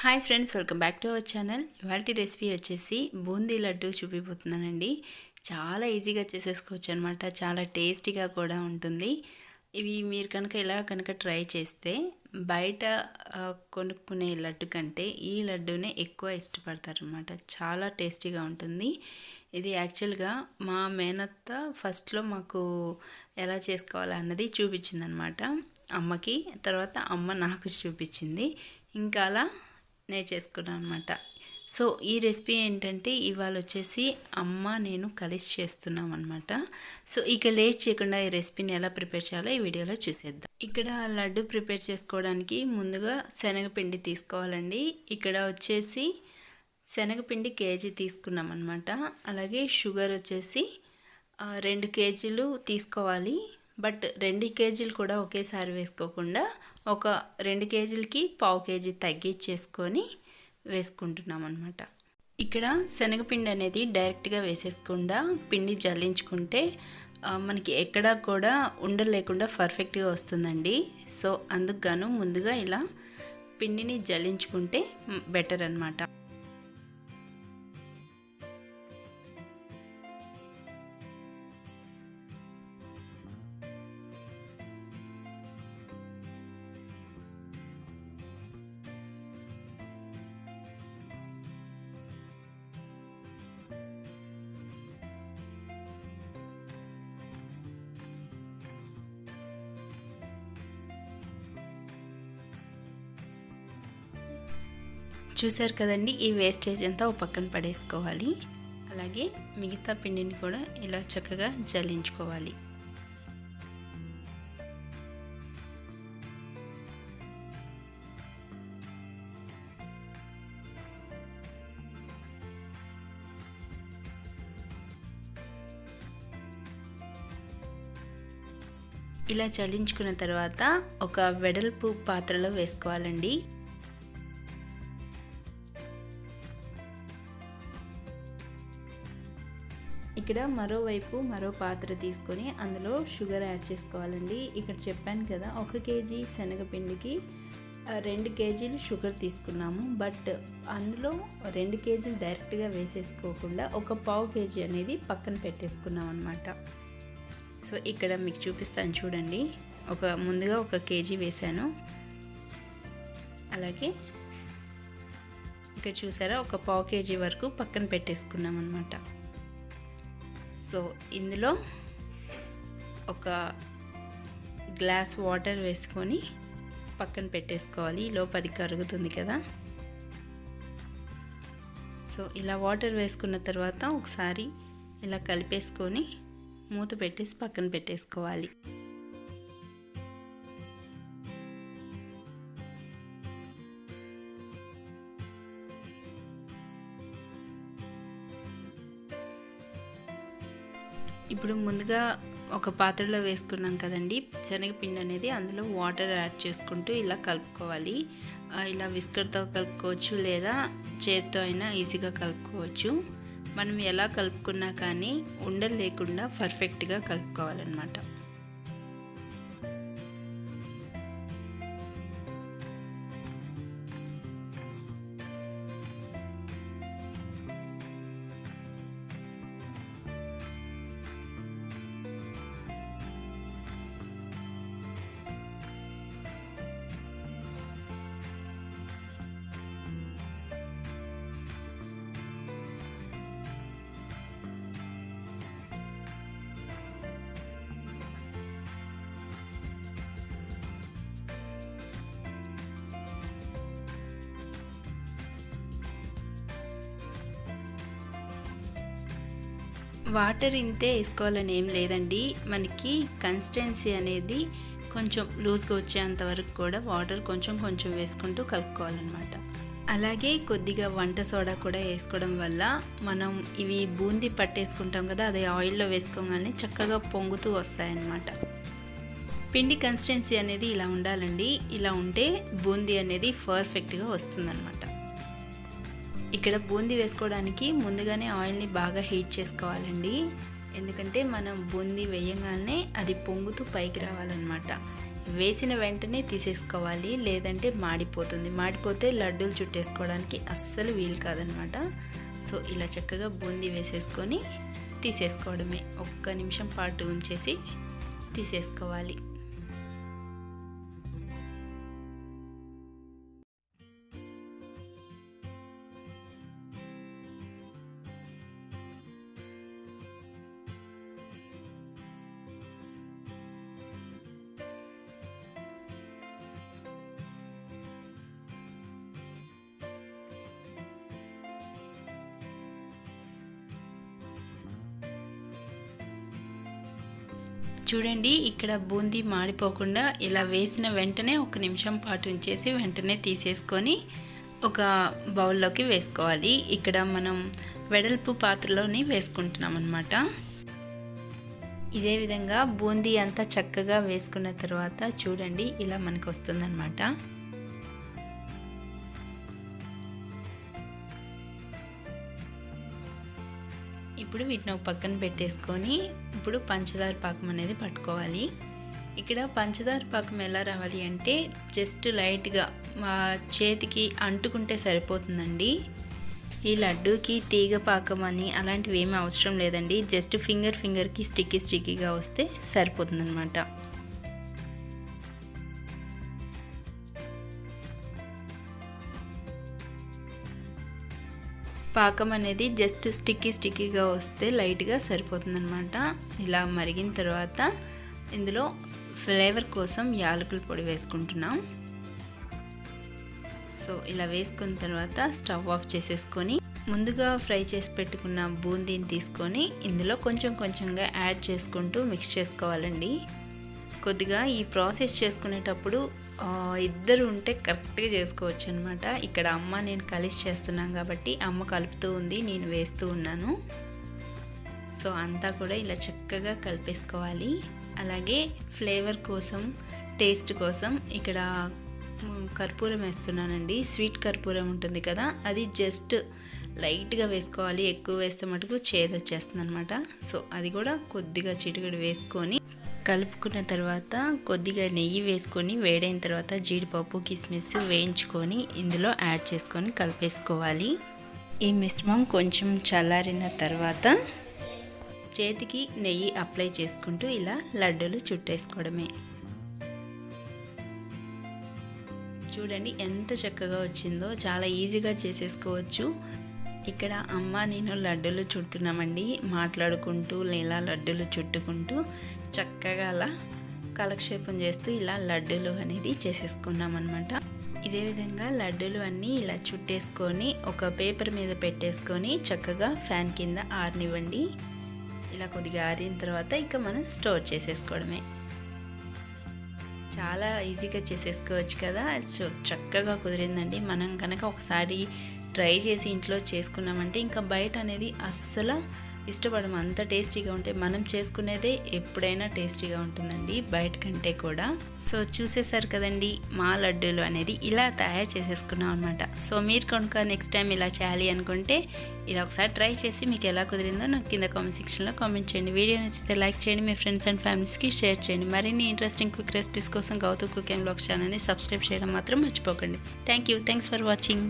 Hi friends, welcome back to our channel. ఇవాల్టి recipe వచ్చేసి బూందీ లడ్డు చూపిపోతున్నానండి. చాలా ఈజీగా చేసేసుకోవచ్చు అనమాట. చాలా టేస్టీగా కూడా ఉంటుంది. ఇవి మీరు కనుక ఇలా ట్రై చేస్తే బయట కొనుక్కునే లడ్డు కంటే ఈ లడ్డూనే ఎక్కువ ఇష్టపడతారనమాట. చాలా టేస్టీగా ఉంటుంది. ఇది యాక్చువల్గా మా మేనత్త ఫస్ట్లో మాకు ఎలా చేసుకోవాలన్నది చూపించిందనమాట అమ్మకి. తర్వాత అమ్మ నాకు చూపించింది. ఇంకా అలా నేను చేసుకున్నాను అనమాట. సో ఈ రెసిపీ ఏంటంటే ఇవాళ వచ్చేసి అమ్మ నేను కలిసి చేస్తున్నాం అనమాట. సో ఇక లేట్ చేయకుండా ఈ రెసిపీని ఎలా ప్రిపేర్ చేయాలో ఈ వీడియోలో చూసేద్దాం. ఇక్కడ లడ్డు ప్రిపేర్ చేసుకోవడానికి ముందుగా శనగపిండి తీసుకోవాలండి. ఇక్కడ వచ్చేసి శనగపిండి కేజీ తీసుకున్నాం అనమాట. అలాగే షుగర్ వచ్చేసి 2 కేజీలు తీసుకోవాలి. బట్ 2 కేజీలు కూడా ఒకేసారి వేసుకోకుండా ఒక 2 కేజీలకి 1/2 కేజీ తగ్గించేసుకొని వేసుకుంటున్నాం అనమాట. ఇక్కడ శనగపిండి అనేది డైరెక్ట్గా వేసేసుకుండా పిండి జల్లించుకుంటే మనకి ఎక్కడా కూడా ఉండలు లేకుండా పర్ఫెక్ట్గా వస్తుందండి. సో అందుకు ముందుగా ఇలా పిండిని జల్లించుకుంటే బెటర్ అనమాట. చూసారు కదండి, ఈ వేస్టేజ్ అంతా ఒక పక్కన పడేసుకోవాలి. అలాగే మిగతా పిండిని కూడా ఇలా చక్కగా జల్లించుకోవాలి. ఇలా చల్లించుకున్న తర్వాత ఒక వెడల్పు పాత్రలో వేసుకోవాలండి. ఇక్కడ మరోవైపు మరో పాత్ర తీసుకొని అందులో షుగర్ యాడ్ చేసుకోవాలండి. ఇక్కడ చెప్పాను కదా, 1 కేజీ శనగపిండికి 2 కేజీలు షుగర్ తీసుకున్నాము. బట్ అందులో 2 కేజీలు డైరెక్ట్గా వేసేసుకోకుండా ఒక 1/2 కేజీ అనేది పక్కన పెట్టేసుకున్నాం అనమాట. సో ఇక్కడ మీకు చూపిస్తాను చూడండి. ముందుగా 1 కేజీ వేసాను. అలాగే ఇక్కడ చూసారా, ఒక 1/2 కేజీ వరకు పక్కన పెట్టేసుకున్నాం అనమాట. సో ఇందులో ఒక గ్లాస్ వాటర్ వేసుకొని పక్కన పెట్టేసుకోవాలి. లోపు అది కరుగుతుంది కదా. సో ఇలా వాటర్ వేసుకున్న తర్వాత ఒకసారి ఇలా కలిపేసుకొని మూత పెట్టేసి పక్కన పెట్టేసుకోవాలి. ఇప్పుడు ముందుగా ఒక పాత్రలో వేసుకున్నాం కదండి శనగపిండి అనేది, అందులో వాటర్ యాడ్ చేసుకుంటూ ఇలా కలుపుకోవాలి. ఇలా విస్కర్తో కలుపుకోవచ్చు, లేదా చేత్తో అయినా ఈజీగా కలుపుకోవచ్చు. మనం ఎలా కలుపుకున్నా కానీ ఉండలు లేకుండా పర్ఫెక్ట్గా కలుపుకోవాలన్నమాట. వాటర్ ఇంతే వేసుకోవాలని ఏం లేదండి. మనకి కన్సిస్టెన్సీ అనేది కొంచెం లూజ్గా వచ్చేంత వరకు కూడా వాటర్ కొంచెం వేసుకుంటూ కలుపుకోవాలన్నమాట. అలాగే కొద్దిగా వంట సోడా కూడా వేసుకోవడం వల్ల మనం ఇవి బూందీ పట్టేసుకుంటాం కదా, అది ఆయిల్లో వేసుకోగానే చక్కగా పొంగుతూ వస్తాయన్నమాట. పిండి కన్సిస్టెన్సీ అనేది ఇలా ఉండాలండి. ఇలా ఉంటే బూందీ అనేది పర్ఫెక్ట్గా వస్తుందన్నమాట. ఇక్కడ బూందీ వేసుకోవడానికి ముందుగానే ఆయిల్ని బాగా హీట్ చేసుకోవాలండి. ఎందుకంటే మనం బూందీ వేయగానే అది పొంగుతూ పైకి రావాలన్నమాట. వేసిన వెంటనే తీసేసుకోవాలి, లేదంటే మాడిపోతుంది. మాడిపోతే లడ్డూలు చుట్టేసుకోవడానికి అస్సలు వీలు కాదనమాట. సో ఇలా చక్కగా బూందీ వేసేసుకొని తీసేసుకోవడమే. 1 నిమిషం పాటు ఉంచేసి తీసేసుకోవాలి. చూడండి, ఇక్కడ బూందీ మాడిపోకుండా ఇలా వేసిన వెంటనే 1 నిమిషం పాటు ఉంచేసి వెంటనే తీసేసుకొని ఒక బౌల్లోకి వేసుకోవాలి. ఇక్కడ మనం వెడల్పు పాత్రలోని వేసుకుంటున్నాం అన్నమాట. ఇదే విధంగా బూందీ అంతా చక్కగా వేసుకున్న తర్వాత చూడండి ఇలా మనకు వస్తుందన్నమాట. ఇప్పుడు వీటిని ఒక పక్కన పెట్టేసుకొని ఇప్పుడు పంచదార పాకం అనేది పట్టుకోవాలి. ఇక్కడ పంచదార పాకం ఎలా రావాలి అంటే జస్ట్ లైట్గా చేతికి అంటుకుంటే సరిపోతుందండి. ఈ లడ్డూకి తీగ పాకం అని అలాంటివి ఏమీ అవసరం లేదండి. జస్ట్ ఫింగర్కి స్టిక్కీగా వస్తే సరిపోతుందన్నమాట. పాకం అనేది జస్ట్ స్టిక్కీగా వస్తే లైట్గా సరిపోతుందన్నమాట. ఇలా మరిగిన తర్వాత ఇందులో ఫ్లేవర్ కోసం యాలకుల పొడి వేసుకుంటున్నాం. సో ఇలా వేసుకున్న తర్వాత స్టవ్ ఆఫ్ చేసేసుకొని ముందుగా ఫ్రై చేసి పెట్టుకున్న బూందీని తీసుకొని ఇందులో కొంచెంగా యాడ్ చేసుకుంటూ మిక్స్ చేసుకోవాలండి. కొద్దిగా ఈ ప్రాసెస్ చేసుకునేటప్పుడు ఇద్దరు ఉంటే కరెక్ట్గా చేసుకోవచ్చు అనమాట. ఇక్కడ అమ్మ నేను కలిసి చేస్తున్నాను కాబట్టి అమ్మ కలుపుతూ ఉంది, నేను వేస్తూ ఉన్నాను. సో అంతా కూడా ఇలా చక్కగా కలిపేసుకోవాలి. అలాగే ఫ్లేవర్ కోసం, టేస్ట్ కోసం ఇక్కడ కర్పూరం వేస్తున్నానండి. స్వీట్ కర్పూరం ఉంటుంది కదా, అది జస్ట్ లైట్గా వేసుకోవాలి. ఎక్కువ వేస్తే మటుకు చేదు వచ్చేస్తుంది అనమాట. సో అది కూడా కొద్దిగా చిటికెడు వేసుకొని కలుపుకున్న తర్వాత కొద్దిగా నెయ్యి వేసుకొని వేడైన తర్వాత జీడిపప్పు, కిస్మిస్ వేయించుకొని ఇందులో యాడ్ చేసుకొని కలిపేసుకోవాలి. ఈ మిశ్రమం కొంచెం చల్లారిన తర్వాత చేతికి నెయ్యి అప్లై చేసుకుంటూ ఇలా లడ్డూలు చుట్టేసుకోవడమే. చూడండి ఎంత చక్కగా వచ్చిందో, చాలా ఈజీగా చేసేసుకోవచ్చు. ఇక్కడ అమ్మ నేను లడ్డూలు చుడుతున్నామండి, మాట్లాడుకుంటూ ఇలా లడ్డూలు చుట్టుకుంటూ చక్కగా అలా కాలక్షేపం చేస్తూ ఇలా లడ్డూలు అనేది చేసేసుకున్నాం అనమాట. ఇదే విధంగా లడ్డూలు అన్నీ ఇలా చుట్టేసుకొని ఒక పేపర్ మీద పెట్టేసుకొని చక్కగా ఫ్యాన్ కింద ఆరనివ్వండి. ఇలా కొద్దిగా ఆరిన తర్వాత ఇక మనం స్టోర్ చేసేసుకోవడమే. చాలా ఈజీగా చేసేసుకోవచ్చు కదా. చక్కగా కుదిరిందండి. మనం కనుక ఒకసారి ట్రై చేసి ఇంట్లో చేసుకున్నామంటే ఇంకా బయట అనేది అస్సలు ఇష్టపడము. అంత టేస్టీగా ఉంటాయి. మనం చేసుకునేదే ఎప్పుడైనా టేస్టీగా ఉంటుందండి బయట కంటే కూడా. సో చూసేసారు కదండి, మా లడ్డూలు అనేది ఇలా తయారు చేసేసుకున్నాం అనమాట. సో మీరు కనుక నెక్స్ట్ టైం ఇలా చేయాలి అనుకుంటే ఇలా ఒకసారి ట్రై చేసి మీకు ఎలా కుదిరిందో నాకు కింద కామెంట్ సెక్షన్లో కామెంట్ చేయండి. వీడియో నచ్చితే లైక్ చేయండి, మీ ఫ్రెండ్స్ అండ్ ఫ్యామిలీస్కి షేర్ చేయండి. మరిన్ని ఇంట్రెస్టింగ్ క్విక్ రెసిపీస్ కోసం గౌతమ్ కుకింగ్ బ్లాగ్స్ ఛానల్ని సబ్స్క్రైబ్ చేయడం మాత్రం మర్చిపోకండి. Thanks for watching.